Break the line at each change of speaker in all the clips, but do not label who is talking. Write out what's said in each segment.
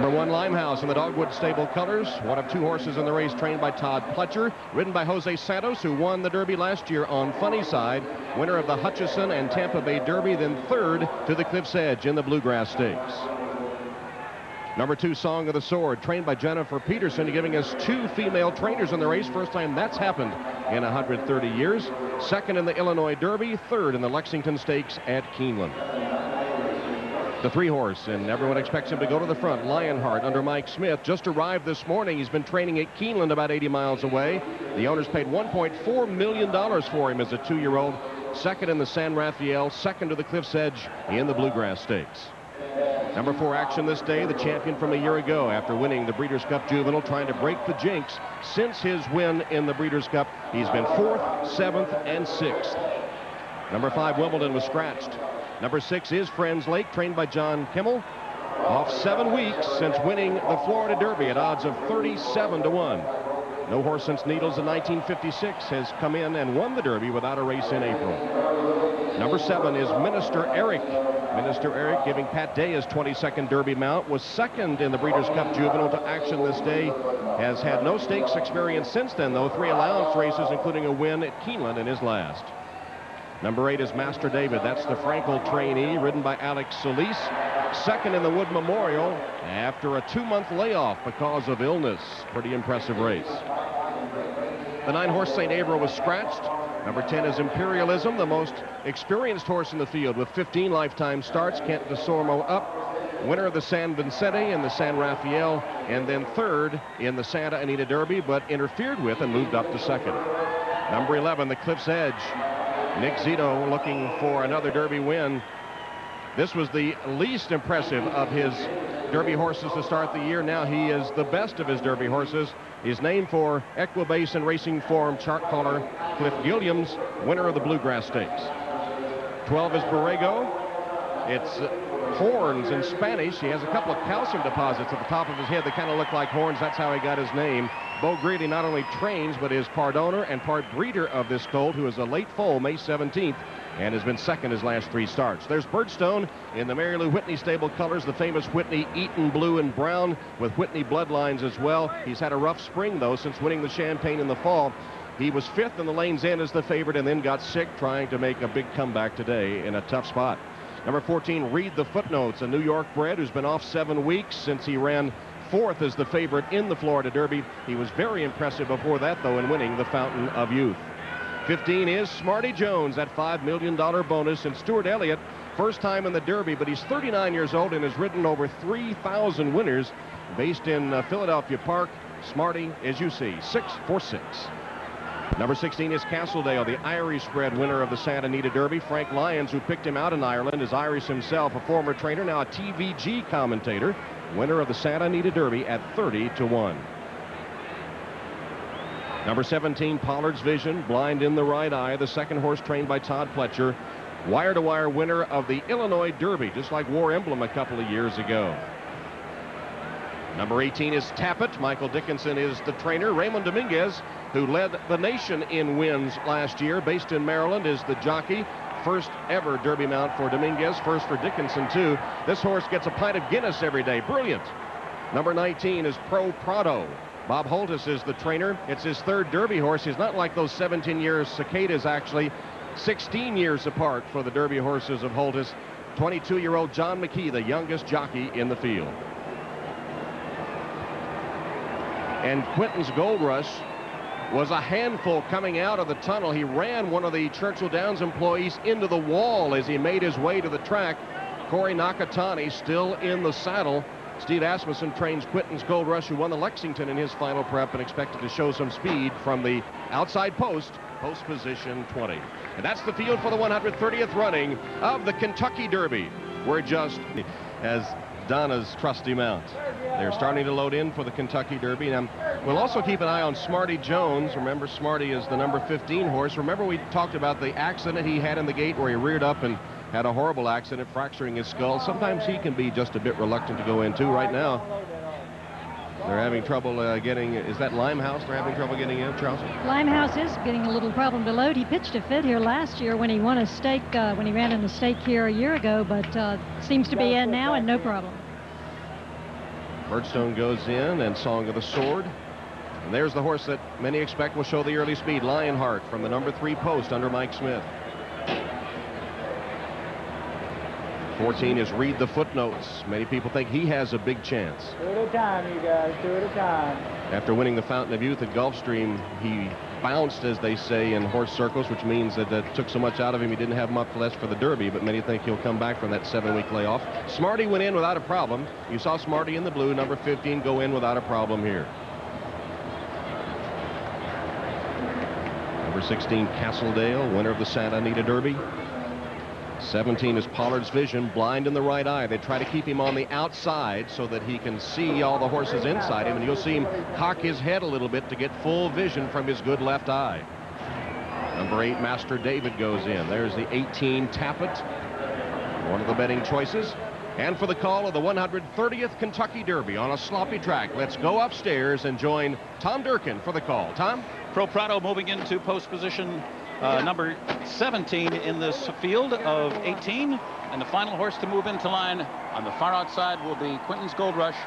Number 1, Limehouse in the Dogwood Stable colors. One of 2 horses in the race, trained by Todd Pletcher, ridden by Jose Santos, who won the Derby last year on Funny Side, winner of the Hutchison and Tampa Bay Derby, then third to the Cliff's Edge in the Bluegrass Stakes. Number 2, Song of the Sword, trained by Jennifer Peterson, giving us 2 female trainers in the race. First time that's happened in 130 years. Second in the Illinois Derby, third in the Lexington Stakes at Keeneland. The 3-horse, and everyone expects him to go to the front, Lionheart, under Mike Smith, just arrived this morning. He's been training at Keeneland, about 80 miles away. The owners paid $1.4 million for him as a 2-year-old. Second in the San Rafael, second to the Cliff's Edge in the Bluegrass Stakes. Number 4, Action This Day, the champion from a year ago after winning the Breeders' Cup Juvenile, trying to break the jinx. Since his win in the Breeders' Cup, he's been 4th, 7th, and 6th. Number 5, Wimbledon, was scratched. Number 6 is Friends Lake, trained by John Kimmel, off 7 weeks since winning the Florida Derby at odds of 37-1. No horse since Needles in 1956 has come in and won the Derby without a race in April. Number 7 is Minister Eric. Minister Eric, giving Pat Day his 22nd Derby mount, was second in the Breeders' Cup Juvenile to Action This Day. Has had no stakes experience since then, though. 3 allowance races, including a win at Keeneland in his last. Number 8 is Master David. That's the Frankel trainee, ridden by Alex Solis. Second in the Wood Memorial after a 2-month layoff because of illness. Pretty impressive race. The 9-horse St. Avro was scratched. Number 10 is Imperialism, the most experienced horse in the field with 15 lifetime starts. Kent DeSormo up. Winner of the San Vicente and the San Rafael, and then third in the Santa Anita Derby, but interfered with and moved up to second. Number 11, the Cliff's Edge. Nick Zito looking for another Derby win. This was the least impressive of his Derby horses to start the year. Now he is the best of his Derby horses. He's named for Equibase and Racing Form chart caller Cliff Gilliams, winner of the Bluegrass Stakes. 12 is Borrego. It's horns in Spanish. He has a couple of calcium deposits at the top of his head that kind of look like horns. That's how he got his name. Bo Greeley not only trains, but is part owner and part breeder of this colt, who is a late foal May 17th and has been second his last 3 starts. There's Birdstone in the Mary Lou Whitney stable colors, the famous Whitney Eaton blue and brown with Whitney bloodlines as well. He's had a rough spring, though, since winning the Champagne in the fall. He was 5th in the Lane's End as the favorite and then got sick, trying to make a big comeback today in a tough spot. Number 14, Read the Footnotes, a New York bred who's been off 7 weeks since he ran 4th as the favorite in the Florida Derby. He was very impressive before that, though, in winning the Fountain of Youth. 15 is Smarty Jones, that $5 million bonus, and Stuart Elliott, first time in the Derby, but he's 39 years old and has ridden over 3,000 winners. Based in Philadelphia Park, Smarty, as you see, 6-4-6. Number 16 is Castledale, the Irish bred winner of the Santa Anita Derby. Frank Lyons, who picked him out in Ireland, is Irish himself, a former trainer, now a TVG commentator. Winner of the Santa Anita Derby at 30-1. Number 17, Pollard's Vision, blind in the right eye, the 2nd horse trained by Todd Pletcher. Wire-to-wire winner of the Illinois Derby, just like War Emblem a couple of years ago. Number 18 is Tappet. Michael Dickinson is the trainer. Raymond Dominguez, who led the nation in wins last year, based in Maryland, is the jockey. First ever Derby mount for Dominguez, first for Dickinson, too. This horse gets a pint of Guinness every day. Brilliant. Number 19 is Pro Prado. Bob Holtis is the trainer. It's his 3rd Derby horse. He's not like those 17-year cicadas, actually. 16 years apart for the Derby horses of Holtis. 22-year-old John McKee, the youngest jockey in the field. And Quinton's Gold Rush was a handful coming out of the tunnel. He ran one of the Churchill Downs employees into the wall as he made his way to the track. Corey Nakatani still in the saddle. Steve Asmussen trains Quinton's Gold Rush, who won the Lexington in his final prep and expected to show some speed from the outside post position 20. And that's the field for the 130th running of the Kentucky Derby. We're just as Donna's trusty mount. They're starting to load in for the Kentucky Derby. And we'll also keep an eye on Smarty Jones. Remember, Smarty is the number 15 horse. Remember, we talked about the accident he had in the gate where he reared up and had a horrible accident, fracturing his skull. Sometimes he can be just a bit reluctant to go in, too. Right now, they're having trouble getting, is that Limehouse they're having trouble getting in, Charles?
Limehouse is getting a little problem to load. He pitched a fit here last year when he won a stake, when he ran in the stake here a year ago, but seems to be in now and no problem.
Birdstone goes in, and Song of the Sword. And there's the horse that many expect will show the early speed, Lionheart, from the number 3 post under Mike Smith. 14 is Read the Footnotes. Many people think he has a big chance.
2 at a time, you guys, 2 at a time.
After winning the Fountain of Youth at Gulfstream, he bounced, as they say in horse circles, which means that that took so much out of him he didn't have much left for the Derby, but many think he'll come back from that 7-week layoff. Smarty went in without a problem. You saw Smarty in the blue, number 15, go in without a problem here. Number 16, Castledale, winner of the Santa Anita Derby. 17 is Pollard's Vision, blind in the right eye. They try to keep him on the outside so that he can see all the horses inside him, and you'll see him cock his head a little bit to get full vision from his good left eye. Number 8, Master David, goes in. There's the 18, Tappet, one of the betting choices. And for the call of the 130th Kentucky Derby on a sloppy track, let's go upstairs and join Tom Durkin for the call. Tom?
Pro Prado moving into post position. Number 17 in this field of 18, and the final horse to move into line on the far outside will be Quinton's Gold Rush.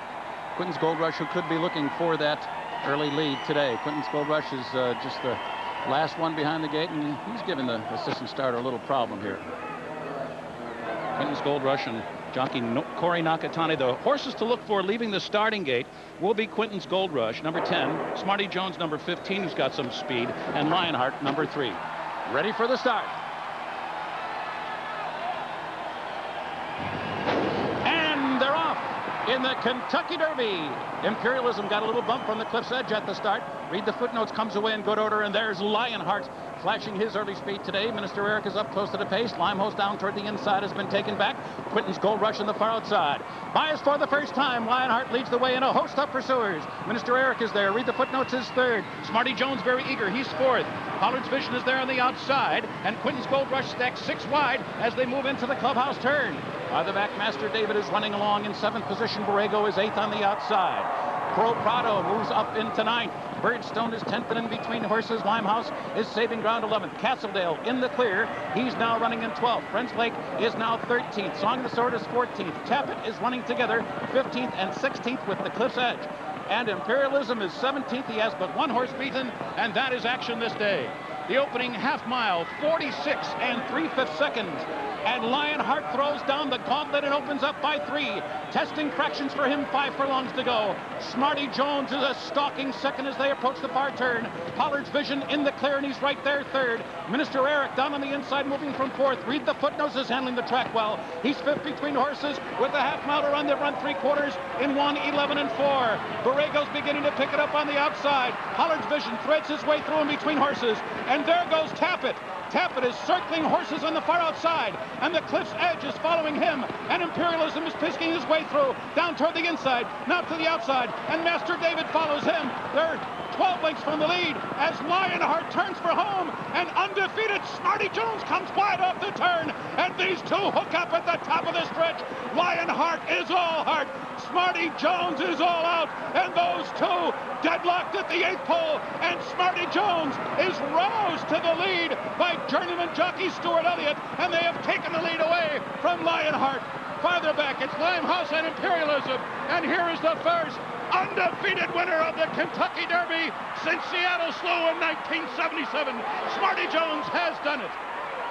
Quinton's Gold Rush, who could be looking for that early lead today. Quinton's Gold Rush is just the last one behind the gate, and he's giving the assistant starter a little problem here. Quinton's Gold Rush and jockey Corey Nakatani. The horses to look for leaving the starting gate will be Quinton's Gold Rush, number 10, Smarty Jones, number 15, who's got some speed, and Lionheart, number 3. Ready for the start. And they're off in the Kentucky Derby. Imperialism got a little bump from the cliff's edge at the start. Read the Footnotes comes away in good order, and there's Lionheart flashing his early speed today. Minister Eric is up close to the pace. Limehouse down toward the inside has been taken back. Quinton's Gold Rush on the far outside. Bias for the first time. Lionheart leads the way in a host of pursuers. Minister Eric is there. Read the Footnotes is third. Smarty Jones very eager. He's fourth. Pollard's Vision is there on the outside, and Quinton's Gold Rush stacks 6 wide as they move into the clubhouse turn. Farther back, Master David is running along in 7th position. Borrego is 8th on the outside. Pro Prado moves up into 9th. Birdstone is 10th and in between horses. Limehouse is saving ground 11th. Castledale in the clear. He's now running in 12th. Friends Lake is now 13th. Song of the Sword is 14th. Tappet is running together 15th and 16th with the cliff's edge. And Imperialism is 17th. He has but 1 horse beaten, and that is action this day. The opening half mile, 46 and 3/5 seconds. And Lionheart throws down the gauntlet and opens up by 3. Testing fractions for him, 5 furlongs to go. Smarty Jones is a stalking second as they approach the far turn. Pollard's Vision in the clear, and he's right there third. Minister Eric down on the inside, moving from 4th. Read the Footnotes is handling the track well. He's 5th between horses with a half mile to run. They run 3/4 in 1:11 and 4. Borrego's beginning to pick it up on the outside. Pollard's Vision threads his way through in between horses, and there goes Tappet. Tappet is circling horses on the far outside, and the cliff's edge is following him, and Imperialism is pisking his way through, down toward the inside, now to the outside, and Master David follows him. They're 12 lengths from the lead as Lionheart turns for home, and undefeated Smarty Jones comes wide off the turn, and these two hook up at the top of the stretch. Lionheart is all heart, Smarty Jones is all out, and those two deadlocked at the 8th pole, and Smarty Jones is roused to the lead by journeyman jockey Stuart Elliott, and they have taken the lead away from Lionheart. Farther back, it's Limehouse and Imperialism, and here is the first undefeated winner of the Kentucky Derby since Seattle Slew in 1977. Smarty Jones has done it.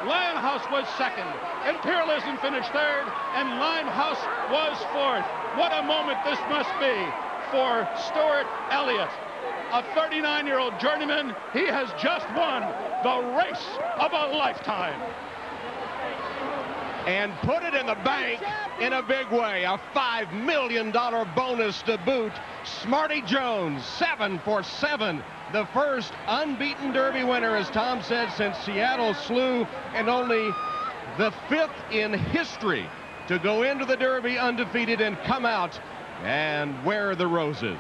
Lionhouse was 2nd, Imperialism finished 3rd, and Limehouse was 4th. What a moment this must be for Stuart Elliott. A 39-year-old journeyman, he has just won the race of a lifetime.
And put it in the bank in a big way. A $5 million bonus to boot. Smarty Jones, 7 for 7. The first unbeaten Derby winner, as Tom said, since Seattle Slew, and only the 5th in history to go into the Derby undefeated and come out and wear the roses.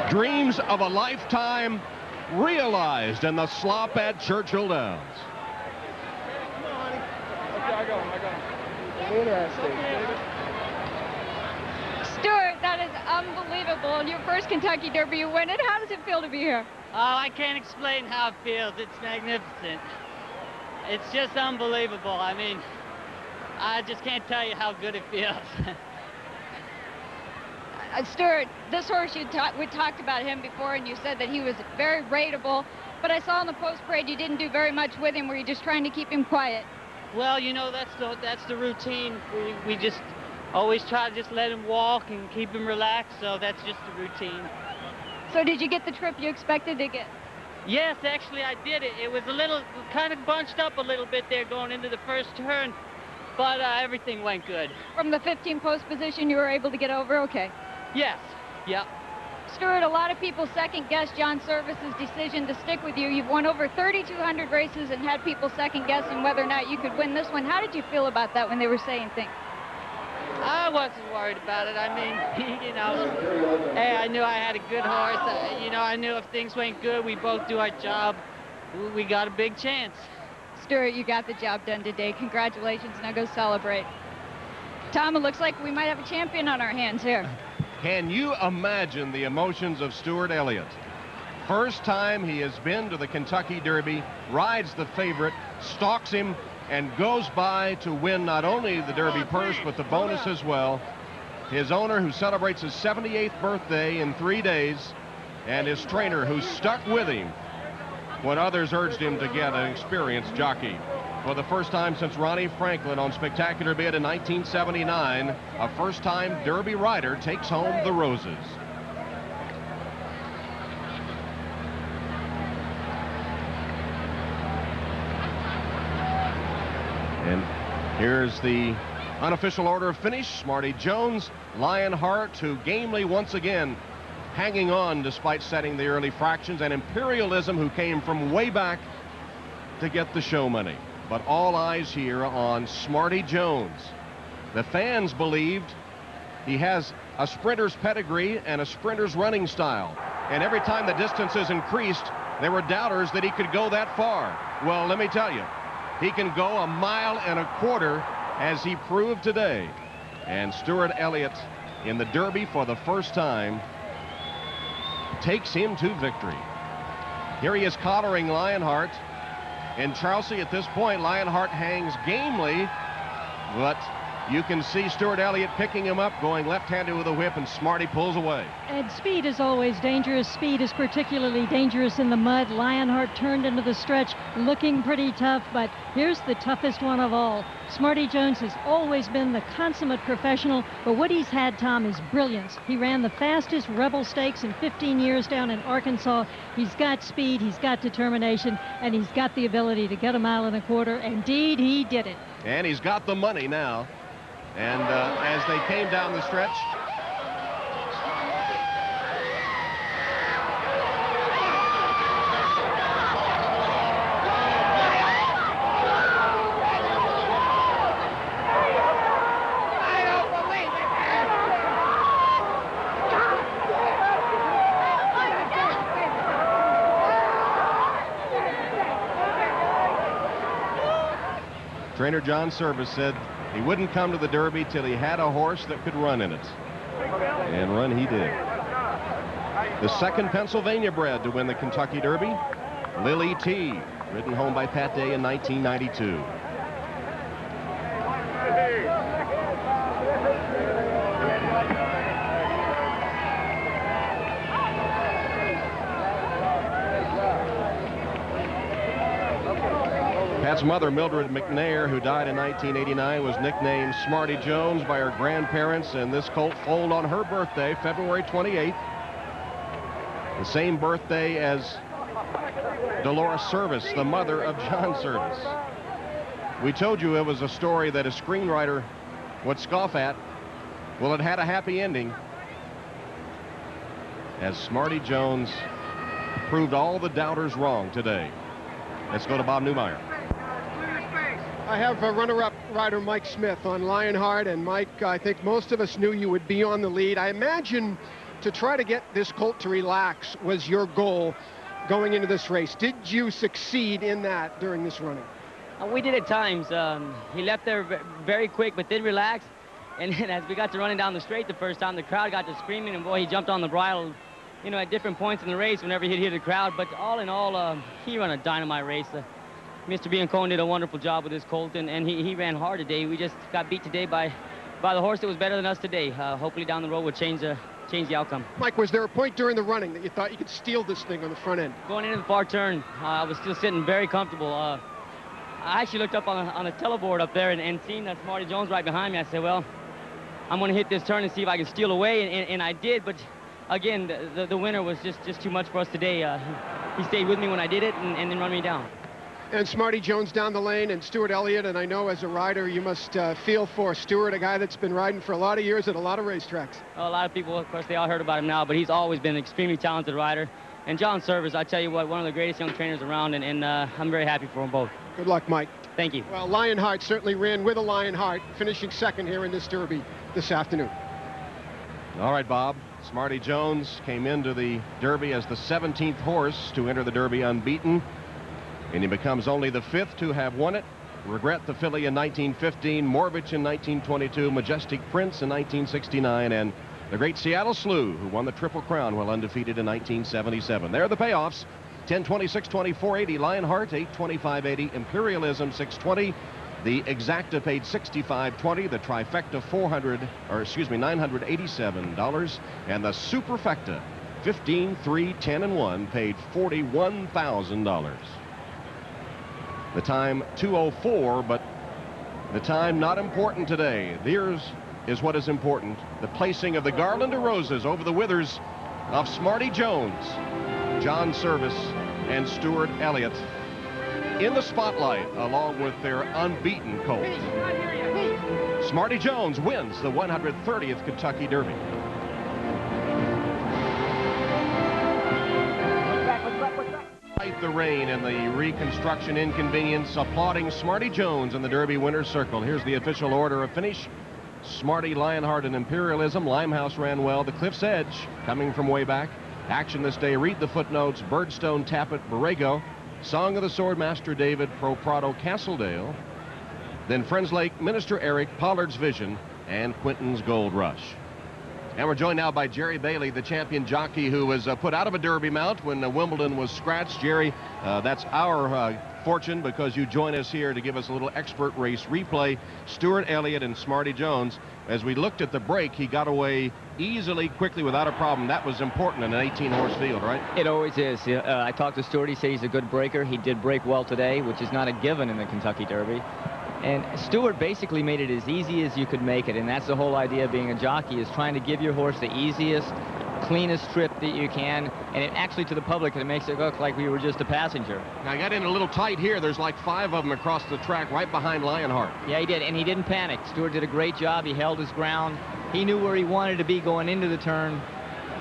Dreams of a lifetime realized in the slop at Churchill Downs.
Come on, honey. Okay, I got him. Interesting.
Stuart, that is unbelievable. Your first Kentucky Derby, you win it. How does it feel to be here?
Oh, I can't explain how it feels. It's magnificent. It's just unbelievable. I mean, I just can't tell you how good it feels.
Stuart, this horse, we talked about him before, and you said that he was very rateable, but I saw in the post-parade you didn't do very much with him. Were you just trying to keep him quiet?
Well, you know, that's the routine. We just always try to just let him walk and keep him relaxed, so that's just the routine.
So did you get the trip you expected to get?
Yes, actually I did it. It was a little, kind of bunched up a little bit there going into the first turn, but everything went good.
From the 15 post position, you were able to get over okay?
Yes, yeah.
Stuart, a lot of people second-guess John Service's decision to stick with you. You've won over 3,200 races and had people second-guessing whether or not you could win this one. How did you feel about that when they were saying things?
I wasn't worried about it. I mean, you know, hey, I knew I had a good horse. You know, I knew if things went good, we both do our job, we got a big chance.
Stuart, you got the job done today. Congratulations. Now go celebrate. Tom, it looks like we might have a champion on our hands here.
Can you imagine the emotions of Stuart Elliott? First time he has been to the Kentucky Derby, rides the favorite, stalks him, and goes by to win not only the Derby purse, but the bonus as well. His owner, who celebrates his 78th birthday in 3 days, and his trainer, who stuck with him when others urged him to get an experienced jockey. For the first time since Ronnie Franklin on Spectacular Bid in 1979, a first-time Derby rider takes home the roses. And here's the unofficial order of finish. Smarty Jones, Lionheart, who gamely once again hanging on despite setting the early fractions, and Imperialism, who came from way back to get the show money. But all eyes here on Smarty Jones. The fans believed he has a sprinter's pedigree and a sprinter's running style. And every time the distances increased, there were doubters that he could go that far. Well, let me tell you, he can go 1.25 miles, as he proved today. And Stuart Elliott in the Derby for the first time takes him to victory. Here he is collaring Lionheart. In Chelsea at this point, Lionheart hangs gamely, but you can see Stuart Elliott picking him up, going left-handed with a whip, and Smarty pulls away.
And speed is always dangerous. Speed is particularly dangerous in the mud. Lionheart turned into the stretch looking pretty tough, but here's the toughest one of all. Smarty Jones has always been the consummate professional, but what he's had, Tom, is brilliance. He ran the fastest Rebel Stakes in 15 years down in Arkansas. He's got speed, he's got determination, and he's got the ability to get 1.25 miles. Indeed, he did it.
And he's got the money now. And as they came down the stretch, trainer John Service said he wouldn't come to the Derby till he had a horse that could run in it. And run he did. The second Pennsylvania bred to win the Kentucky Derby, Lily T, ridden home by Pat Day in 1992. Pat's mother, Mildred McNair, who died in 1989, was nicknamed Smarty Jones by her grandparents, and this colt foaled on her birthday, February 28th. The same birthday as Dolores Service, the mother of John Service. We told you it was a story that a screenwriter would scoff at. Well, it had a happy ending, as Smarty Jones proved all the doubters wrong today. Let's go to Bob Newmeyer.
I have runner-up rider Mike Smith on Lionheart, and Mike, I think most of us knew you would be on the lead. I imagine to try to get this colt to relax was your goal going into this race. Did you succeed in that during this running?
We did at times. He left there very quick, but did relax. And then as we got to running down the straight the first time, the crowd got to screaming, and boy, he jumped on the bridle, at different points in the race whenever he'd hit the crowd. But all in all, he ran a dynamite race.
Mr. Biancone did a wonderful job with his colt, and he ran hard today. We just got beat today by the horse that was better than us today. Hopefully down the road we'll change the outcome.
Mike, was there a point during the running that you thought you could steal this thing on the front end?
Going into the far turn, I was still sitting very comfortable. I actually looked up on a teleboard up there and seen that Smarty Jones right behind me. I said, well, I'm going to hit this turn and see if I can steal away, and I did, but again, the winner was just too much for us today. He stayed with me when I did it and then run me down.
And Smarty Jones down the lane, and Stuart Elliott, and I know as a rider you must feel for Stuart, a guy that's been riding for a lot of years at a lot of racetracks.
Well, a lot of people, of course, they all heard about him now, but he's always been an extremely talented rider. And John Service, I tell you what, one of the greatest young trainers around, and I'm very happy for them both.
Good luck, Mike.
Thank you.
Well, Lionheart certainly ran with a Lionheart, finishing second here in this Derby this afternoon.
All right, Bob. Smarty Jones came into the Derby as the 17th horse to enter the Derby unbeaten, and he becomes only the 5th to have won it. Regret the filly in 1915, Morvich in 1922, Majestic Prince in 1969, and the great Seattle Slew, who won the Triple Crown while undefeated in 1977. There are the payoffs. 10-26-20, 480, Lionheart, 825.80, Imperialism, 620. The Exacta paid $65.20, the Trifecta $987, and the Superfecta 15, 3, 10, and 1 paid $41,000. The time 2:04, but the time not important today. Here's is what is important: the placing of the garland of roses over the withers of Smarty Jones, John Service, and Stuart Elliott in the spotlight, along with their unbeaten colt. Smarty Jones wins the 130th Kentucky Derby. Despite the rain and the reconstruction inconvenience, applauding Smarty Jones in the Derby winner's circle. Here's the official order of finish. Smarty, Lionheart, and Imperialism. Limehouse ran well. The Cliff's Edge coming from way back. Action this day. Read the footnotes. Birdstone, Tappet, Borrego. Song of the Sword, Master David, Pro Prado, Castledale. Then Friends Lake, Minister Eric, Pollard's Vision, and Quinton's Gold Rush. And we're joined now by Jerry Bailey, the champion jockey who was put out of a Derby mount when Wimbledon was scratched. Jerry, that's our fortune, because you join us here to give us a little expert race replay. Stuart Elliott and Smarty Jones. As we looked at the break, he got away easily, quickly, without a problem. That was important in an 18-horse field, right?
It always is. I talked to Stuart. He said he's a good breaker. He did break well today, which is not a given in the Kentucky Derby. And Stuart basically made it as easy as you could make it, and that's the whole idea of being a jockey, is trying to give your horse the easiest, cleanest trip that you can, and it actually, to the public, it makes it look like we were just a passenger.
Now, I got in a little tight here. There's like 5 of them across the track right behind Lionheart.
Yeah, he did, and he didn't panic. Stuart did a great job. He held his ground. He knew where he wanted to be going into the turn.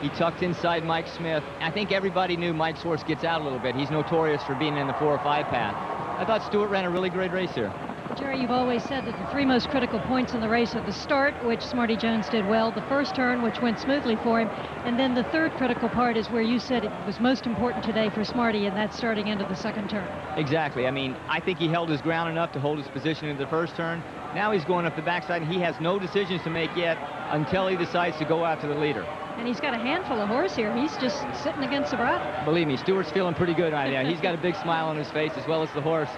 He tucked inside Mike Smith. I think everybody knew Mike's horse gets out a little bit. He's notorious for being in the 4 or 5 path. I thought Stuart ran a really great race here.
Jerry, you've always said that the 3 most critical points in the race are the start, which Smarty Jones did well, the first turn, which went smoothly for him, and then the 3rd critical part is where you said it was most important today for Smarty, and that's starting into the 2nd turn.
Exactly. I mean, I think he held his ground enough to hold his position in the 1st turn. Now he's going up the backside, and he has no decisions to make yet until he decides to go after the leader.
And he's got a handful of horse here. He's just sitting against the bridle.
Believe me, Stuart's feeling pretty good right now. He's got a big smile on his face, as well as the horse.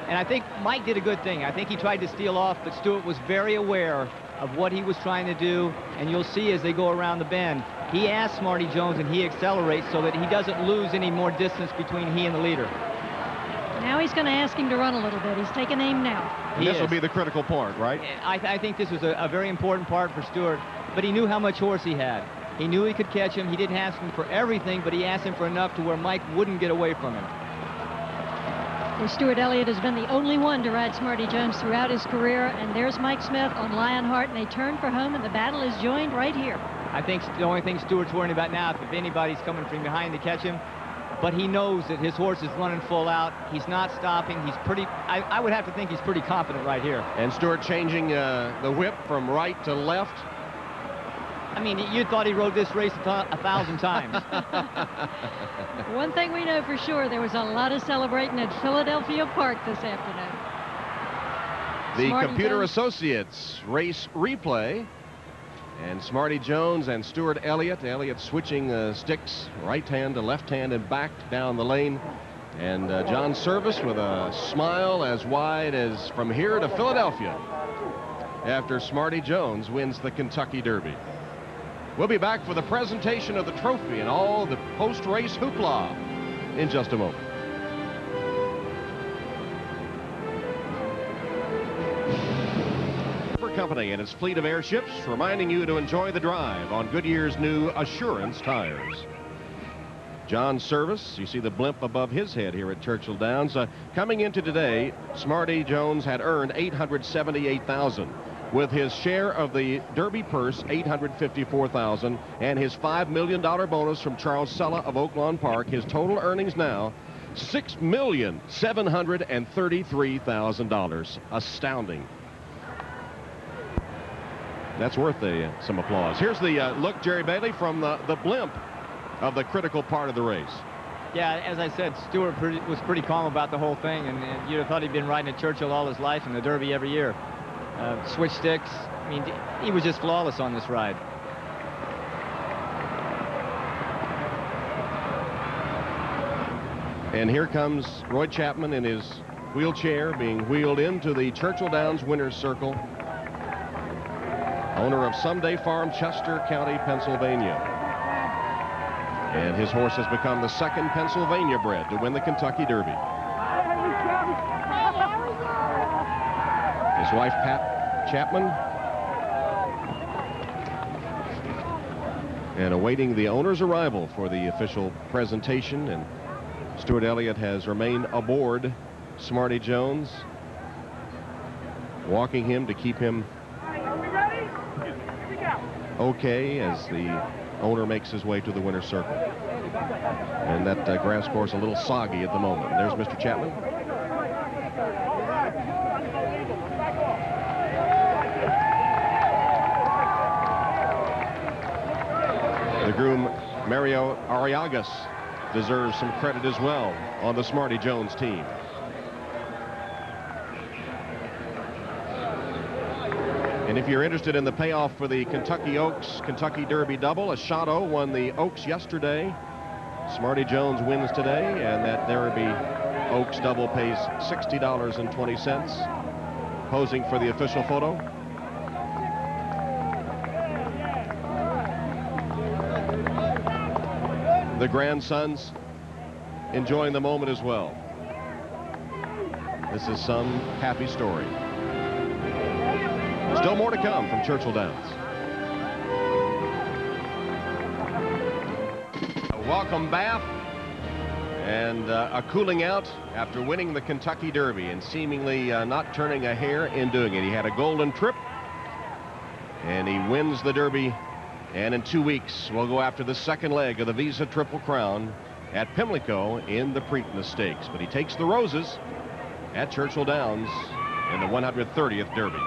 And I think Mike did a good thing. I think he tried to steal off, but Stuart was very aware of what he was trying to do. And you'll see as they go around the bend, he asks Smarty Jones, and he accelerates so that he doesn't lose any more distance between he and the leader.
Now he's going to ask him to run a little bit. He's taking aim now.
This will be the critical part, right?
I think this was a very important part for Stuart, but he knew how much horse he had. He knew he could catch him. He didn't ask him for everything, but he asked him for enough to where Mike wouldn't get away from him.
Well, Stuart Elliott has been the only one to ride Smarty Jones throughout his career, and there's Mike Smith on Lionheart, and they turn for home, and the battle is joined right here.
I think the only thing Stuart's worrying about now, if anybody's coming from behind to catch him, but he knows that his horse is running full out. He's not stopping. He's pretty, I would have to think he's pretty confident right here.
And Stuart changing the whip from right to left.
I mean, you thought he rode this race 1,000 times.
One thing we know for sure, there was a lot of celebrating at Philadelphia Park this afternoon.
The
Smarty
Computer
Jones.
Associates race replay. And Smarty Jones and Stuart Elliott. Elliott switching sticks right hand to left hand and back down the lane. And John Service with a smile as wide as from here to Philadelphia after Smarty Jones wins the Kentucky Derby. We'll be back for the presentation of the trophy and all the post-race hoopla in just a moment. Company and its fleet of airships reminding you to enjoy the drive on Goodyear's new Assurance tires. John Service, you see the blimp above his head here at Churchill Downs. Coming into today, Smarty Jones had earned $878,000. With his share of the Derby purse, $854,000, and his $5 million bonus from Charles Sella of Oaklawn Park, his total earnings now $6,733,000. Astounding. That's worth some applause. Here's the look, Jerry Bailey, from the blimp of the critical part of the race.
Yeah, as I said, Stewart was pretty calm about the whole thing, and you'd have thought he'd been riding at Churchill all his life and the Derby every year. Switch sticks. I mean, he was just flawless on this ride.
And here comes Roy Chapman in his wheelchair being wheeled into the Churchill Downs Winner's Circle. Owner of Someday Farm, Chester County, Pennsylvania. And his horse has become the second Pennsylvania bred to win the Kentucky Derby. His wife, Pat Chapman. And awaiting the owner's arrival for the official presentation. And Stuart Elliott has remained aboard Smarty Jones, walking him to keep him okay as the owner makes his way to the winner's circle. And that grass course a little soggy at the moment. There's Mr. Chapman. The groom, Mario Ariagas, deserves some credit as well on the Smarty Jones team. And if you're interested in the payoff for the Kentucky Oaks Kentucky Derby double, Ashado won the Oaks yesterday. Smarty Jones wins today, and that Derby Oaks double pays $60.20. Posing for the official photo. The grandsons enjoying the moment as well. This is some happy story. Still more to come from Churchill Downs. Welcome, Bath. And a cooling out after winning the Kentucky Derby and seemingly not turning a hair in doing it. He had a golden trip, and he wins the Derby. And in 2 weeks, we'll go after the second leg of the Visa Triple Crown at Pimlico in the Preakness Stakes. But he takes the roses at Churchill Downs in the 130th Derby.